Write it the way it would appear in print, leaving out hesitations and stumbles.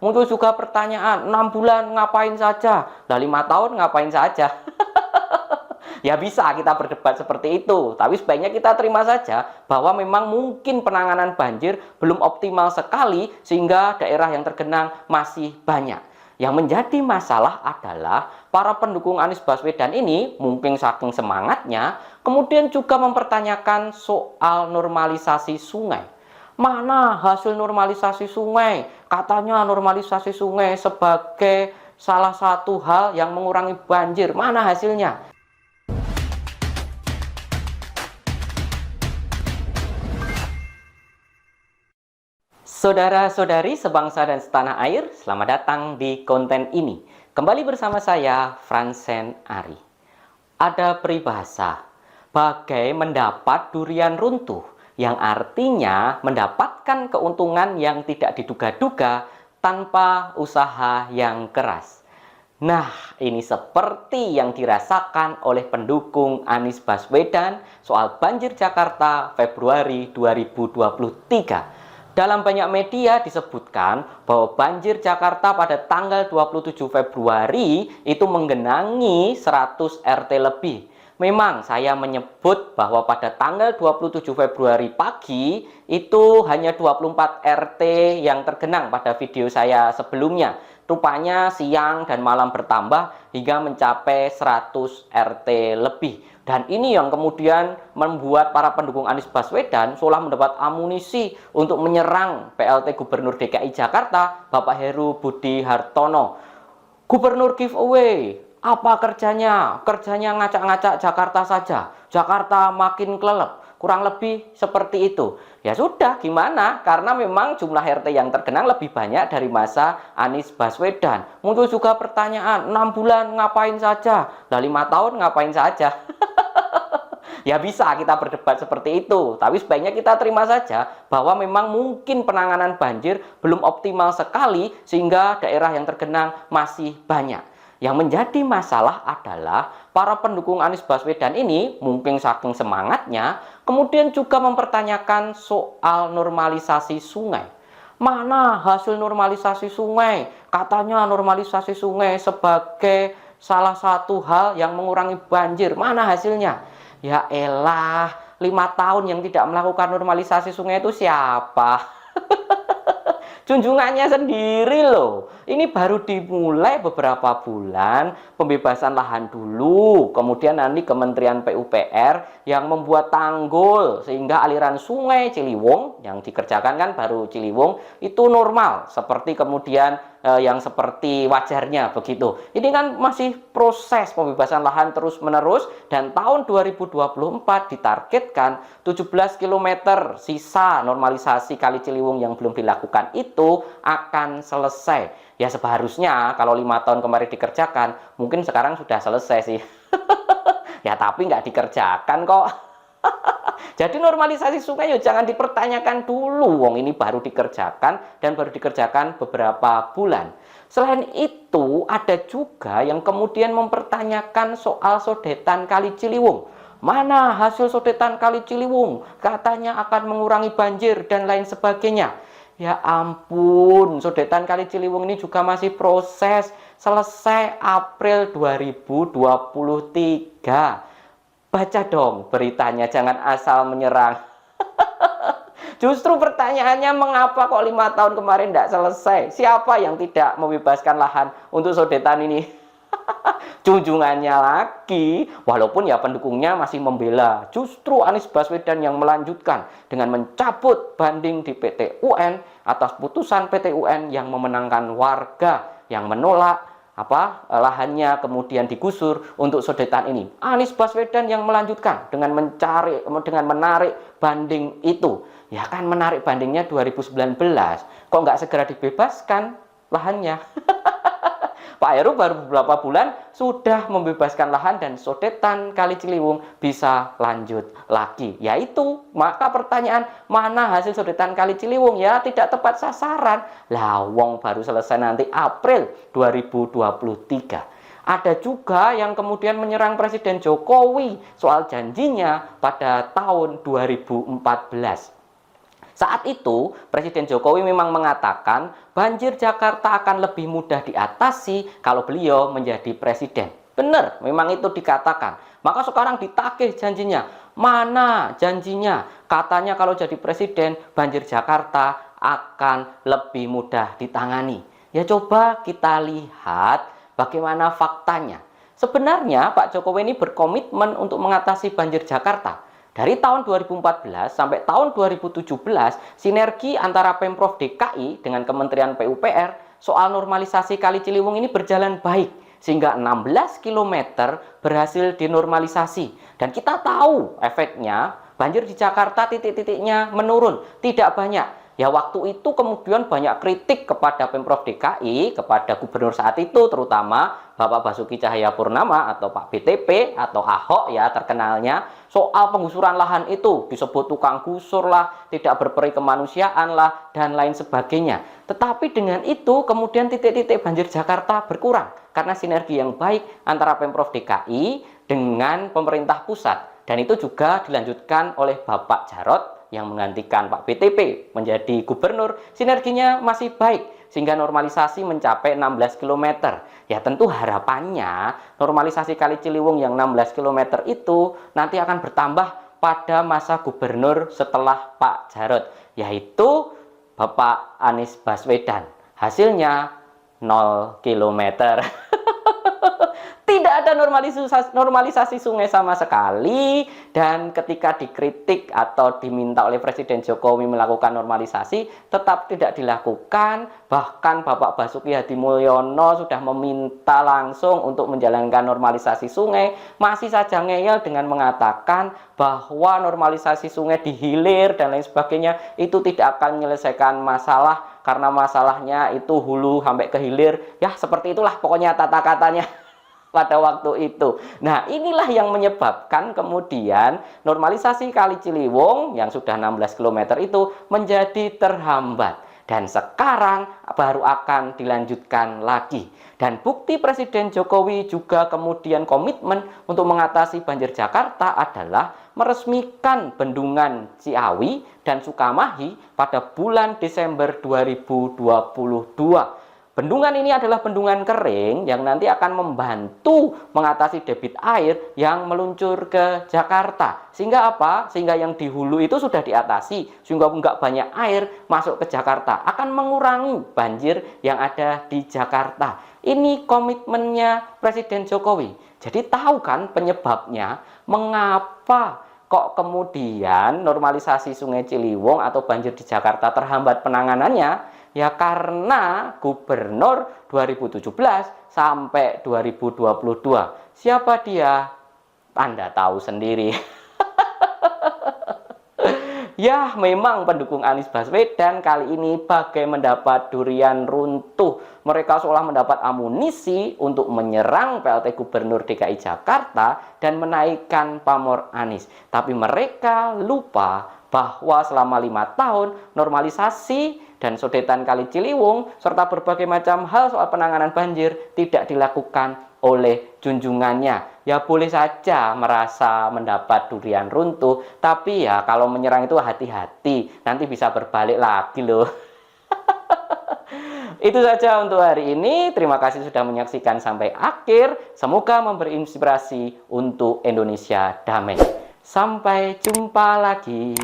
Muncul juga pertanyaan, 6 bulan ngapain saja? Nah, 5 tahun ngapain saja? Ya bisa kita berdebat seperti itu, tapi sebaiknya kita terima saja bahwa memang mungkin penanganan banjir belum optimal sekali sehingga daerah yang tergenang masih banyak. Yang menjadi masalah adalah para pendukung Anies Baswedan ini mungkin saking semangatnya kemudian juga mempertanyakan soal normalisasi sungai. Mana hasil normalisasi sungai? Katanya normalisasi sungai sebagai salah satu hal yang mengurangi banjir. Mana hasilnya? Saudara-saudari sebangsa dan setanah air, selamat datang di konten ini. Kembali bersama saya, Fransen Ari. Ada peribahasa, bagai mendapat durian runtuh, yang artinya mendapatkan keuntungan yang tidak diduga-duga tanpa usaha yang keras. Nah, ini seperti yang dirasakan oleh pendukung Anies Baswedan soal banjir Jakarta Februari 2023. Dalam banyak media disebutkan bahwa banjir Jakarta pada tanggal 27 Februari itu menggenangi 100 RT lebih. Memang saya menyebut bahwa pada tanggal 27 Februari pagi itu hanya 24 RT yang tergenang pada video saya sebelumnya. Rupanya siang dan malam bertambah hingga mencapai 100 RT lebih. Dan ini yang kemudian membuat para pendukung Anies Baswedan seolah mendapat amunisi untuk menyerang PLT Gubernur DKI Jakarta, Bapak Heru Budi Hartono. Gubernur giveaway, apa kerjanya? Kerjanya ngacak-ngacak Jakarta saja. Jakarta makin kelelep. Kurang lebih seperti itu. Ya sudah, gimana? Karena memang jumlah RT yang tergenang lebih banyak dari masa Anies Baswedan. Muncul juga pertanyaan, 6 bulan ngapain saja? Nah, 5 tahun ngapain saja? Ya bisa kita berdebat seperti itu, tapi sebaiknya kita terima saja bahwa memang mungkin penanganan banjir belum optimal sekali sehingga daerah yang tergenang masih banyak. Yang menjadi masalah adalah para pendukung Anies Baswedan ini mungkin saking semangatnya kemudian juga mempertanyakan soal normalisasi sungai. Mana hasil normalisasi sungai? Katanya normalisasi sungai sebagai salah satu hal yang mengurangi banjir. Mana hasilnya? Ya elah, 5 tahun yang tidak melakukan normalisasi sungai itu siapa? Junjungannya sendiri loh. Ini baru dimulai beberapa bulan, pembebasan lahan dulu, kemudian nanti Kementerian PUPR yang membuat tanggul sehingga aliran sungai Ciliwung yang dikerjakan kan baru Ciliwung itu normal seperti kemudian yang seperti wajarnya begitu. Ini kan masih proses pembebasan lahan terus-menerus dan tahun 2024 ditargetkan 17 km sisa normalisasi Kali Ciliwung yang belum dilakukan itu akan selesai. Ya seharusnya kalau 5 tahun kemarin dikerjakan, mungkin sekarang sudah selesai sih. Ya tapi nggak dikerjakan kok. Jadi normalisasi sungai yuk jangan dipertanyakan dulu, wong ini baru dikerjakan dan baru dikerjakan beberapa bulan. Selain itu ada juga yang kemudian mempertanyakan soal sodetan Kali Ciliwung. Mana hasil sodetan Kali Ciliwung? Katanya akan mengurangi banjir dan lain sebagainya. Ya ampun, sodetan Kali Ciliwung ini juga masih proses, selesai April 2023. Baca dong beritanya, jangan asal menyerang. Justru pertanyaannya mengapa kok 5 tahun kemarin tidak selesai? Siapa yang tidak membebaskan lahan untuk sodetan ini? Junjungannya lagi, walaupun ya pendukungnya masih membela. Justru Anies Baswedan yang melanjutkan dengan mencabut banding di PT UN atas putusan PT UN yang memenangkan warga yang menolak lahannya kemudian digusur untuk sodetan ini. Anies Baswedan yang melanjutkan dengan menarik banding itu. Ya kan menarik bandingnya 2019. Kok nggak segera dibebaskan lahannya? Pak Heru baru beberapa bulan sudah membebaskan lahan dan sodetan Kali Ciliwung bisa lanjut lagi. Yaitu, maka pertanyaan mana hasil sodetan Kali Ciliwung? Ya tidak tepat sasaran. Lawong baru selesai nanti April 2023. Ada juga yang kemudian menyerang Presiden Jokowi soal janjinya pada tahun 2014. Saat itu, Presiden Jokowi memang mengatakan banjir Jakarta akan lebih mudah diatasi kalau beliau menjadi presiden. Benar, memang itu dikatakan. Maka sekarang ditagih janjinya. Mana janjinya? Katanya kalau jadi presiden, banjir Jakarta akan lebih mudah ditangani. Ya coba kita lihat bagaimana faktanya. Sebenarnya Pak Jokowi ini berkomitmen untuk mengatasi banjir Jakarta. Dari tahun 2014 sampai tahun 2017, sinergi antara Pemprov DKI dengan Kementerian PUPR soal normalisasi Kali Ciliwung ini berjalan baik, sehingga 16 km berhasil dinormalisasi. Dan kita tahu efeknya, banjir di Jakarta titik-titiknya menurun, tidak banyak. Ya waktu itu kemudian banyak kritik kepada Pemprov DKI, kepada gubernur saat itu terutama Bapak Basuki Cahayapurnama atau Pak BTP atau Ahok ya terkenalnya, soal penggusuran lahan itu disebut tukang gusur lah, tidak berperi kemanusiaan lah, dan lain sebagainya. Tetapi dengan itu kemudian titik-titik banjir Jakarta berkurang karena sinergi yang baik antara Pemprov DKI dengan pemerintah pusat. Dan itu juga dilanjutkan oleh Bapak Jarot yang menggantikan Pak BTP menjadi gubernur. Sinerginya masih baik sehingga normalisasi mencapai 16 km. Ya tentu harapannya normalisasi Kali Ciliwung yang 16 km itu nanti akan bertambah pada masa gubernur setelah Pak Jarot, yaitu Bapak Anies Baswedan. Hasilnya 0 km. Tidak ada normalisasi sungai sama sekali, dan ketika dikritik atau diminta oleh Presiden Jokowi melakukan normalisasi tetap tidak dilakukan. Bahkan Bapak Basuki Hadimulyono sudah meminta langsung untuk menjalankan normalisasi sungai, masih saja ngeyel dengan mengatakan bahwa normalisasi sungai di hilir dan lain sebagainya itu tidak akan menyelesaikan masalah karena masalahnya itu hulu sampai ke hilir. Ya seperti itulah pokoknya tata katanya pada waktu itu. Nah, inilah yang menyebabkan kemudian normalisasi Kali Ciliwung yang sudah 16 km itu menjadi terhambat. Dan sekarang baru akan dilanjutkan lagi. Dan bukti Presiden Jokowi juga kemudian komitmen untuk mengatasi banjir Jakarta adalah meresmikan bendungan Ciawi dan Sukamahi pada bulan Desember 2022. Bendungan ini adalah bendungan kering yang nanti akan membantu mengatasi debit air yang meluncur ke Jakarta. Sehingga apa? Sehingga yang di hulu itu sudah diatasi, sehingga nggak banyak air masuk ke Jakarta. Akan mengurangi banjir yang ada di Jakarta. Ini komitmennya Presiden Jokowi. Jadi tahu kan penyebabnya, mengapa kok kemudian normalisasi Sungai Ciliwung atau banjir di Jakarta terhambat penanganannya? Ya karena gubernur 2017 sampai 2022. Siapa dia? Anda tahu sendiri. Ya memang pendukung Anies Baswedan kali ini bagai mendapat durian runtuh. Mereka seolah mendapat amunisi untuk menyerang PLT Gubernur DKI Jakarta dan menaikkan pamor Anies. Tapi mereka lupa bahwa selama 5 tahun normalisasi dan sodetan Kali Ciliwung serta berbagai macam hal soal penanganan banjir tidak dilakukan oleh junjungannya. Ya boleh saja merasa mendapat durian runtuh, tapi ya kalau menyerang itu hati-hati, nanti bisa berbalik lagi loh. Itu saja untuk hari ini. Terima kasih sudah menyaksikan sampai akhir. Semoga memberi inspirasi untuk Indonesia damai. Sampai jumpa lagi.